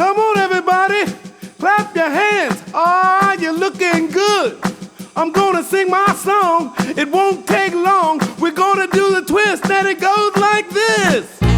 Come on, everybody, clap your hands. Ah, you're looking good. I'm gonna sing my song. It won't take long. We're gonna do the twist, and it goes like this.